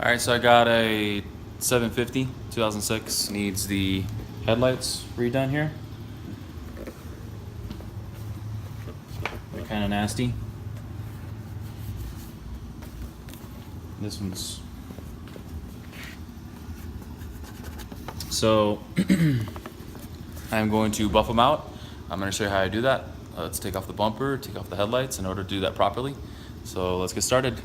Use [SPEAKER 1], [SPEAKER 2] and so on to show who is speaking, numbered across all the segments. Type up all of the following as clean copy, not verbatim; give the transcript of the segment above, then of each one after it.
[SPEAKER 1] All right, so I got a 750 2006. Needs the headlights redone here. They're kind of nasty. This one's so I'm going to buff them out. I'm going to show you how I do that. Let's take off the bumper, take off the headlights in order to do that properly. So let's get started.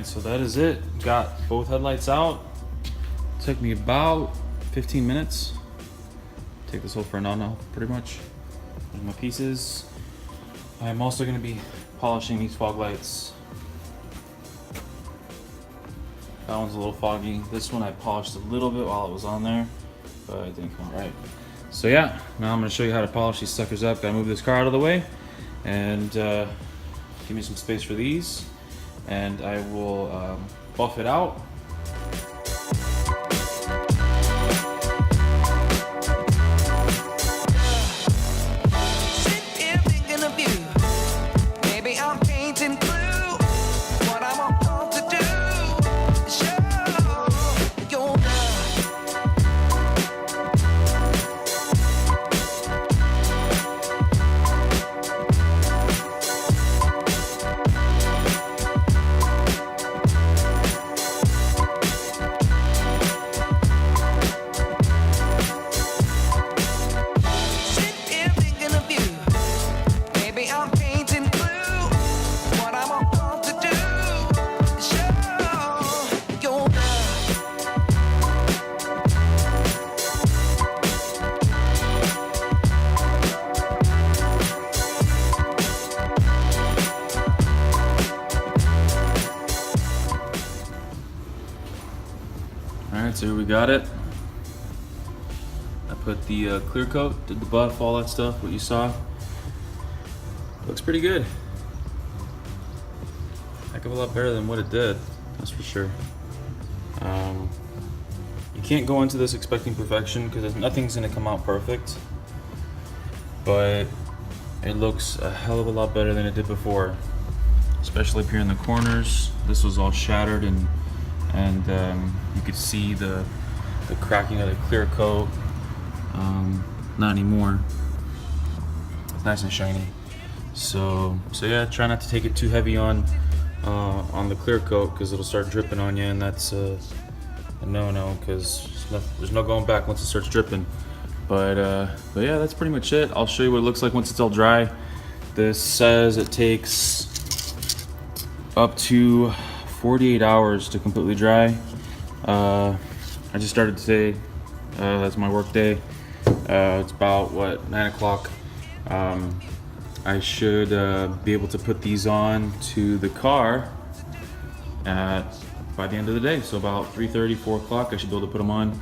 [SPEAKER 1] So that is it. Got both headlights out. Took me about 15 minutes. Take this whole front on now, pretty much. There's my pieces. I'm also going to be polishing these fog lights. That one's a little foggy. This one I polished a little bit while it was on there, but it didn't come right. So yeah, now I'm going to show you how to polish these suckers up. Gotta move this car out of the way and give me some space for these. And I will buff it out. Alright, so here we got it. I put the clear coat, did the buff, all that stuff, what you saw. Looks pretty good. Heck of a lot better than what it did, that's for sure. You can't go into this expecting perfection because nothing's going to come out perfect. But it looks a hell of a lot better than it did before. Especially up here in the corners. This was all shattered and you could see the cracking of the clear coat. Not anymore. It's nice and shiny. So yeah, try not to take it too heavy on the clear coat because it'll start dripping on you, and that's a no-no because there's no going back once it starts dripping. But yeah, that's pretty much it. I'll show you what it looks like once it's all dry. This says it takes up to 48 hours to completely dry. I just started today. That's my work day. It's about 9 o'clock. I should be able to put these on to the car by the end of the day. So about 3:30, 4 o'clock, I should be able to put them on.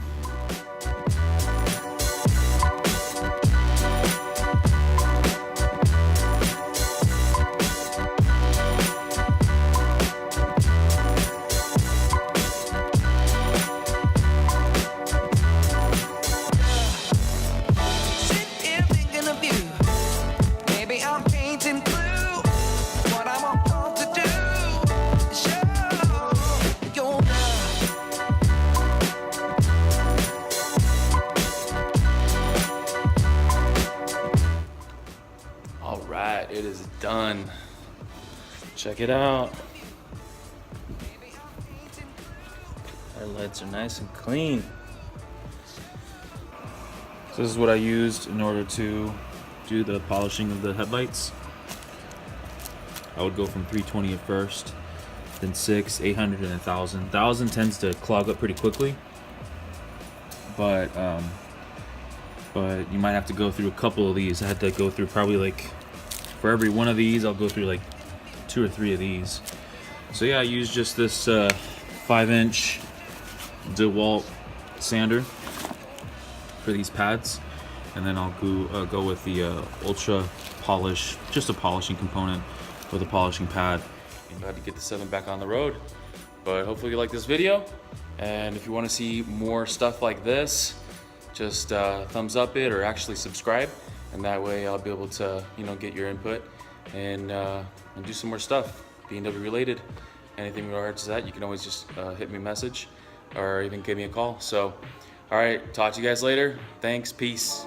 [SPEAKER 1] Alright, it is done. Check it out. Our lights are nice and clean. So this is what I used in order to do the polishing of the headlights. I would go from 320 at first, then 6, 800, and 1,000. 1,000 tends to clog up pretty quickly, but you might have to go through a couple of these. I had to go through probably like, for every one of these, I'll go through like 2 or 3 of these. So yeah, I used just this 5-inch DeWalt sander for these pads, and then I'll go with the Ultra Polish, just a polishing component. with a polishing pad. I'm glad to get the 7 back on the road. But hopefully you like this video. And if you want to see more stuff like this, just thumbs up it or actually subscribe. And that way I'll be able to, get your input and do some more stuff, BMW related. Anything in regards to that, you can always just hit me a message or even give me a call. So, all right, talk to you guys later. Thanks, peace.